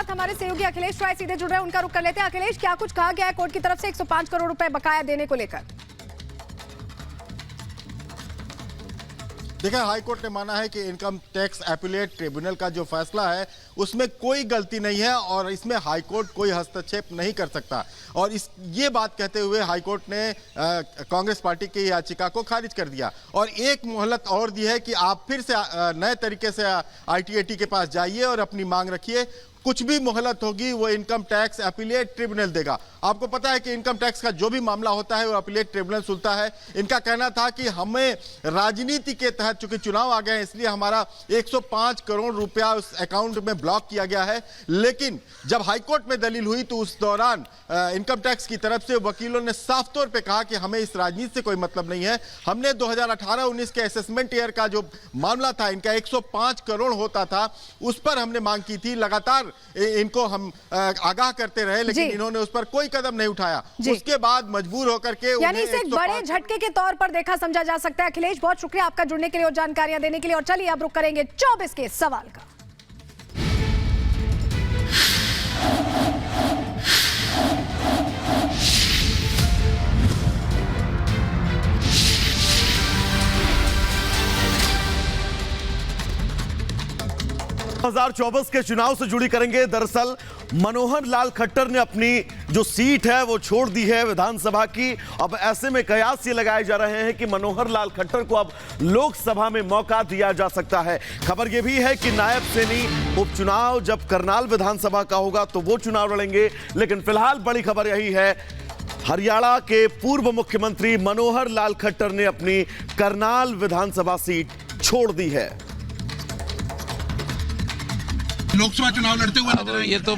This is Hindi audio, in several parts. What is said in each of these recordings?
साथ हमारे सहयोगी अखिलेश राय सीधे जुड़ रहे हैं, उनका रुख कर लेते हैं। अखिलेश, क्या कुछ कहा गया है कोर्ट की तरफ से 105 करोड़ रुपए बकाया देने को लेकर? देखिए, हाईकोर्ट ने माना है कि इनकम टैक्स अपीलेट ट्रिब्यूनल का जो फैसला है उसमें कोई गलती नहीं है और इसमें हाईकोर्ट कोई हस्तक्षेप नहीं कर सकता। और ये बात कहते हुए हाईकोर्ट ने कांग्रेस पार्टी की याचिका को खारिज कर दिया और एक मोहलत और दी है कि आप फिर से नए तरीके से आईटीएटी के पास जाइए और अपनी मांग रखिए। कुछ भी मोहलत होगी वो इनकम टैक्स अपीलेट ट्रिब्यूनल देगा। आपको पता है कि इनकम टैक्स का जो भी मामला होता है वो अपीलेट ट्रिब्यूनल सुनता है। इनका कहना था कि हमें राजनीति के तहत चूंकि चुनाव आ गए हैं इसलिए हमारा 105 करोड़ रुपया उस अकाउंट में ब्लॉक किया गया है। लेकिन जब हाईकोर्ट में दलील हुई तो उस दौरान इनकम टैक्स की तरफ से वकीलों ने साफ तौर पर कहा कि हमें इस राजनीति से कोई मतलब नहीं है। हमने 2018-19 के असेसमेंट ईयर का जो मामला था, इनका 105 करोड़ होता था, उस पर हमने मांग की थी। लगातार इनको हम आगाह करते रहे लेकिन इन्होंने उस पर कोई कदम नहीं उठाया। उसके बाद मजबूर होकर के यानी इसे एक बड़े झटके के तौर पर देखा समझा जा सकता है। अखिलेश, बहुत शुक्रिया आपका जुड़ने के लिए और जानकारियां देने के लिए। और चलिए अब रुक करेंगे 24 के सवाल का। हजार 24 के चुनाव से जुड़ी करेंगे। दरअसल मनोहर लाल खट्टर ने अपनी जो सीट है वो छोड़ दी है विधानसभा की। अब ऐसे में कयास ये लगाए जा रहे हैं कि मनोहर लाल खट्टर को अब लोकसभा में मौका दिया जा सकता है। खबर यह भी है कि नायब सैनी उपचुनाव जब करनाल विधानसभा का होगा तो वो चुनाव लड़ेंगे। लेकिन फिलहाल बड़ी खबर यही है, हरियाणा के पूर्व मुख्यमंत्री मनोहर लाल खट्टर ने अपनी करनाल विधानसभा सीट छोड़ दी है। लोकसभा चुनाव लड़ते हुए नजर ये तो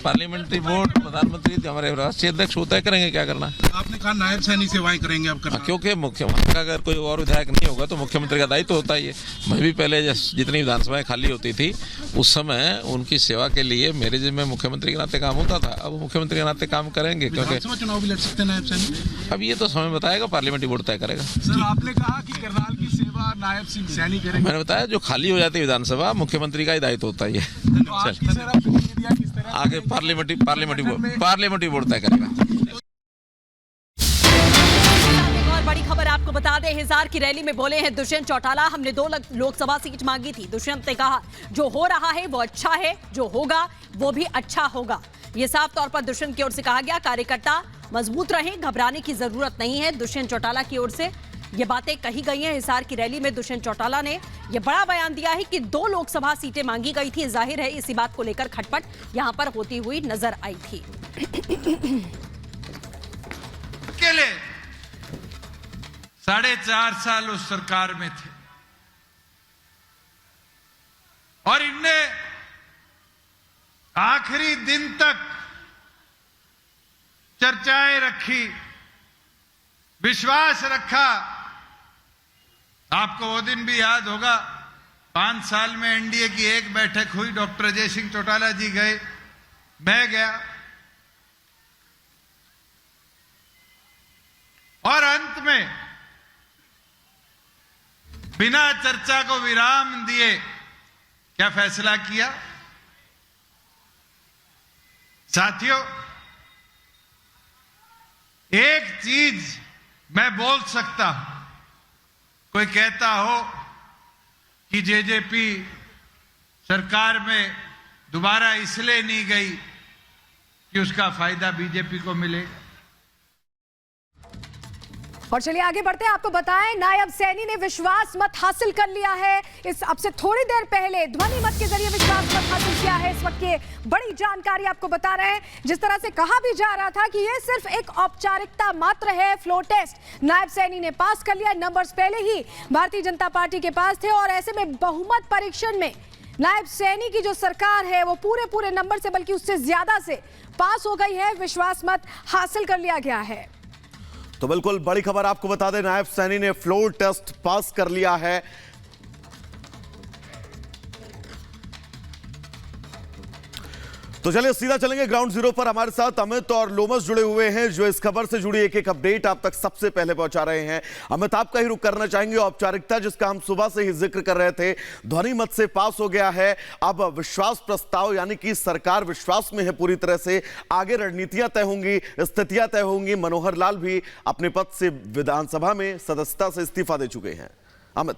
पार्लियामेंट्री बोर्ड प्रधानमंत्री हमारे राष्ट्रीय अध्यक्ष तय करेंगे क्या करना। आपने कहा नायब सैनी सेवाएं करेंगे अब करना। क्योंकि मुख्यमंत्री का अगर कोई और विधायक नहीं होगा तो मुख्यमंत्री का दायित्व होता ही है। मैं भी पहले जितनी विधानसभाएं खाली होती थी उस समय उनकी सेवा के लिए मेरे जिम्मे मुख्यमंत्री के नाते काम होता था। अब मुख्यमंत्री के नाते काम करेंगे क्योंकि चुनाव भी लड़ सकते हैं नायब सैनी। अब ये तो समय बताएगा, पार्लियामेंट्री बोर्ड तय करेगा। सर, आपने कहा कि करनाल की सेवा नायब सिंह सैनी करेंगे। मैंने बताया जो खाली हो जाती है विधानसभा मुख्यमंत्री का ही दायित्व होता है। आगे पार्लियामेंट्री बोर्ड तय करेगा। और बड़ी खबर आपको बता दें, हिसार की रैली में बोले हैं दुष्यंत चौटाला, हमने 2 लोकसभा सीट मांगी थी। दुष्यंत ने कहा जो हो रहा है वो अच्छा है, जो होगा वो भी अच्छा होगा। ये साफ तौर पर दुष्यंत की ओर से कहा गया। कार्यकर्ता मजबूत रहें, घबराने की जरूरत नहीं है। दुष्यंत चौटाला की ओर से ये बातें कही गई हैं। हिसार की रैली में दुष्यंत चौटाला ने यह बड़ा बयान दिया है कि 2 लोकसभा सीटें मांगी गई थी। जाहिर है इसी बात को लेकर खटपट यहां पर होती हुई नजर आई थी। अकेले 4.5 साल उस सरकार में थे और इनने आखिरी दिन तक चर्चाएं रखी, विश्वास रखा। आपको वो दिन भी याद होगा, 5 साल में एनडीए की एक बैठक हुई, डॉक्टर अजय सिंह चौटाला जी गए, मैं गया और अंत में बिना चर्चा को विराम दिए क्या फैसला किया। साथियों, एक चीज मैं बोल सकता हूं, कोई कहता हो कि जेजेपी सरकार में दोबारा इसलिए नहीं गई कि उसका फायदा बीजेपी को मिले। और चलिए आगे बढ़ते हैं। आपको बताएं, नायब सैनी ने विश्वास मत हासिल कर लिया है। इस अब से थोड़ी देर पहले ध्वनि मत के जरिए विश्वास मत हासिल किया है। इस वक्त की बड़ी जानकारी आपको बता रहे हैं। जिस तरह से कहा भी जा रहा था कि यह सिर्फ एक औपचारिकता मात्र है, फ्लो टेस्ट नायब सैनी ने पास कर लिया। नंबर्स पहले ही भारतीय जनता पार्टी के पास थे और ऐसे में बहुमत परीक्षण में नायब सैनी की जो सरकार है वो पूरे नंबर से बल्कि उससे ज्यादा से पास हो गई है। विश्वास मत हासिल कर लिया गया है। तो बिल्कुल बड़ी खबर आपको बता दें, नायब सैनी ने फ्लोर टेस्ट पास कर लिया है। तो चलिए सीधा चलेंगे ग्राउंड जीरो पर। हमारे साथ अमित और लोमस जुड़े हुए हैं जो इस खबर से जुड़ी एक एक अपडेट आप तक सबसे पहले पहुंचा रहे हैं। अमित, आपका ही रुख करना चाहेंगे। औपचारिकता जिसका हम सुबह से ही जिक्र कर रहे थे, ध्वनि मत से पास हो गया है। अब विश्वास प्रस्ताव यानी कि सरकार विश्वास में है पूरी तरह से। आगे रणनीतियां तय होंगी, स्थितियां तय होंगी। मनोहर लाल भी अपने पद से विधानसभा में सदस्यता से इस्तीफा दे चुके हैं। अमित,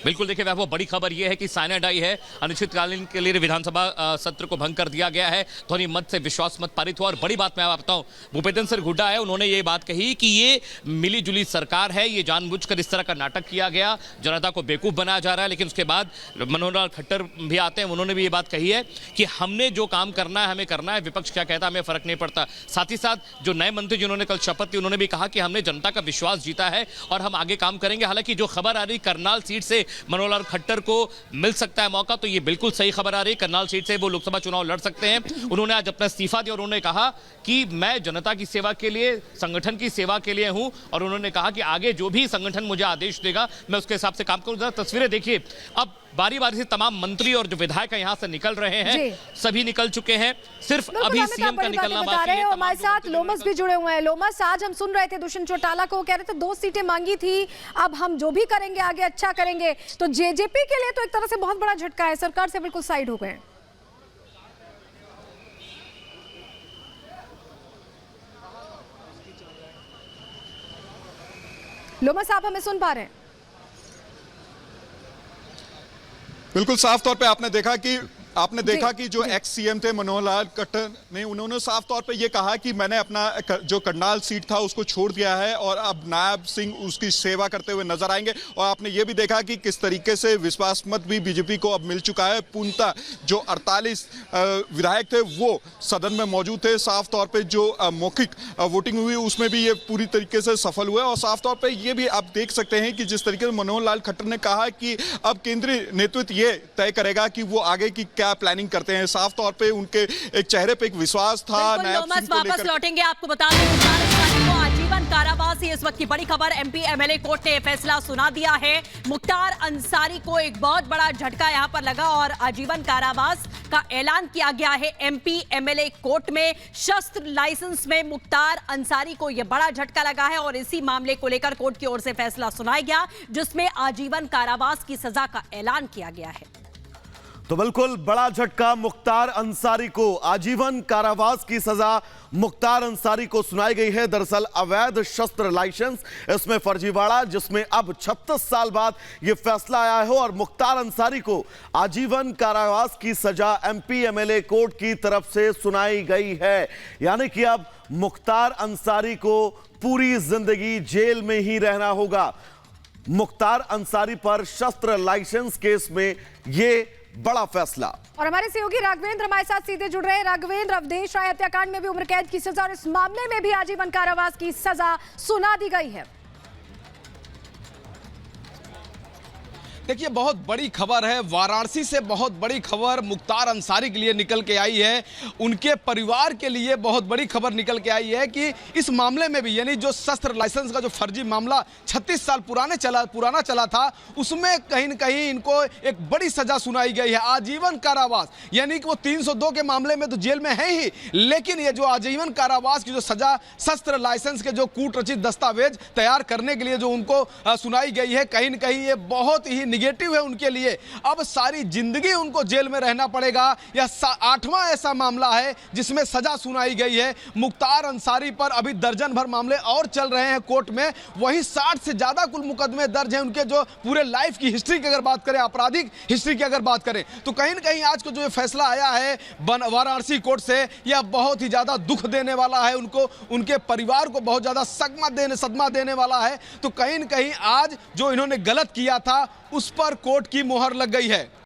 बिल्कुल देखिए वैभव, बड़ी खबर यह है कि साइनाइड आई है। अनिश्चितकालीन के लिए विधानसभा सत्र को भंग कर दिया गया है। ध्वनि मत से विश्वास मत पारित हुआ। और बड़ी बात मैं आपको बताऊं, भूपेंद्र सिंह हुड्डा है, उन्होंने ये बात कही कि ये मिली जुली सरकार है, ये जानबूझकर इस तरह का नाटक किया गया, जनता को बेवकूफ बनाया जा रहा है। लेकिन उसके बाद मनोहर लाल खट्टर भी आते हैं, उन्होंने भी ये बात कही है कि हमने जो काम करना है हमें करना है, विपक्ष क्या कहता है हमें फर्क नहीं पड़ता। साथ ही साथ जो नए मंत्री जिन्होंने कल शपथ ली, उन्होंने भी कहा कि हमने जनता का विश्वास जीता है और हम आगे काम करेंगे। हालांकि जो खबर आ रही करनाल सीट से मनोहर लाल खट्टर को मिल सकता है मौका, तो ये बिल्कुल सही खबर आ रही है। करनाल सीट से वो लोकसभा चुनाव लड़ सकते हैं। उन्होंने आज अपना इस्तीफा दिया और उन्होंने कहा कि मैं जनता की सेवा के लिए, संगठन की सेवा के लिए हूं। और उन्होंने कहा कि आगे जो भी संगठन मुझे आदेश देगा मैं उसके हिसाब से काम करूंगा। तस्वीरें देखिए, अब बारी बारी से तमाम मंत्री और जो विधायक यहां से निकल रहे हैं, सभी निकल चुके हैं। सिर्फ अभी सीएम का निकलना बाकी है। हमारे साथ लोमस भी जुड़े हुए हैं। लोमस, आज हम सुन रहे थे दुष्यंत चौटाला को, कह रहे थे 2 सीटें मांगी थी, अब हम जो भी करेंगे आगे अच्छा करेंगे। तो जेजेपी के लिए तो एक तरह से बहुत बड़ा झटका है, सरकार से बिल्कुल साइड हो गए। लोमस, आप हमें सुन पा रहे हैं? बिल्कुल साफ तौर पे आपने देखा कि जो एक्स सीएम थे मनोहर लाल खट्टर ने, उन्होंने साफ तौर पे ये कहा कि मैंने अपना जो करनाल सीट था उसको छोड़ दिया है और अब नायब सिंह उसकी सेवा करते हुए नजर आएंगे। और आपने ये भी देखा कि किस तरीके से विश्वास मत भी बीजेपी को अब मिल चुका है। पूर्णतः जो 48 विधायक थे वो सदन में मौजूद थे। साफ तौर पर जो मौखिक वोटिंग हुई उसमें भी ये पूरी तरीके से सफल हुआ। और साफ तौर पर ये भी आप देख सकते हैं कि जिस तरीके से मनोहर लाल खट्टर ने कहा कि अब केंद्रीय नेतृत्व ये तय करेगा कि वो आगे की क्या प्लानिंग करते हैं। साफ तौर पे उनके एक चेहरे पे एक विश्वास था। वापस लौटेंगे, आपको बता दें मुख्तार अंसारी को आजीवन कारावास। इस वक्त की बड़ी खबर, एमपी एमएलए कोर्ट ने फैसला सुना दिया है। मुख्तार अंसारी को एक बहुत बड़ा झटका यहां पर लगा और आजीवन कारावास का ऐलान किया गया है एमपी एमएलए कोर्ट में। शस्त्र लाइसेंस में मुख्तार अंसारी को यह बड़ा झटका लगा है और इसी मामले को लेकर कोर्ट की ओर से फैसला सुनाया गया जिसमें आजीवन कारावास की सजा का ऐलान किया गया है। तो बिल्कुल बड़ा झटका मुख्तार अंसारी को, आजीवन कारावास की सजा मुख्तार अंसारी को सुनाई गई है। दरअसल अवैध शस्त्र लाइसेंस, इसमें फर्जीवाड़ा, जिसमें अब 36 साल बाद यह फैसला आया है और मुख्तार अंसारी को आजीवन कारावास की सजा एमपी एमएलए कोर्ट की तरफ से सुनाई गई है। यानी कि अब मुख्तार अंसारी को पूरी जिंदगी जेल में ही रहना होगा। मुख्तार अंसारी पर शस्त्र लाइसेंस केस में यह बड़ा फैसला। और हमारे सहयोगी राघवेंद्र हमारे साथ सीधे जुड़ रहे हैं। राघवेंद्र, अवधेश राय हत्याकांड में भी उम्र कैद की सजा और इस मामले में भी आजीवन कारावास की सजा सुना दी गई है। देखिए, बहुत बड़ी खबर है। वाराणसी से बहुत बड़ी खबर मुख्तार अंसारी के लिए निकल के आई है। उनके परिवार के लिए बहुत बड़ी खबर निकल के आई है कि इस मामले में भी, यानी जो शस्त्र लाइसेंस का जो फर्जी मामला 36 साल पुराना चला था, उसमें कहीं न कहीं इनको एक बड़ी सजा सुनाई गई है, आजीवन कारावास। यानी कि वो 302 के मामले में तो जेल में है ही, लेकिन ये जो आजीवन कारावास की जो सजा शस्त्र लाइसेंस के जो कूट रचित दस्तावेज तैयार करने के लिए जो उनको सुनाई गई है, कहीं न कहीं ये बहुत ही निगेटिव है उनके लिए। अब सारी जिंदगी उनको जेल में रहना पड़ेगा। यह 8वां ऐसा मामला है जिसमें सजा सुनाई गई है। मुख्तार अंसारी पर अभी दर्जन भर मामले और चल रहे हैं कोर्ट में। वही 60 से ज्यादा कुल मुकदमे दर्ज हैं उनके जो पूरे लाइफ की हिस्ट्री की अगर बात करें, आपराधिक हिस्ट्री की अगर बात करें, तो कहीं न कहीं आज को जो फैसला आया है वाराणसी कोर्ट से, यह बहुत ही ज्यादा दुख देने वाला है उनको, उनके परिवार को बहुत ज्यादा सदमा देने वाला है। तो कहीं न कहीं आज जो इन्होंने गलत किया था उस पर कोर्ट की मोहर लग गई है।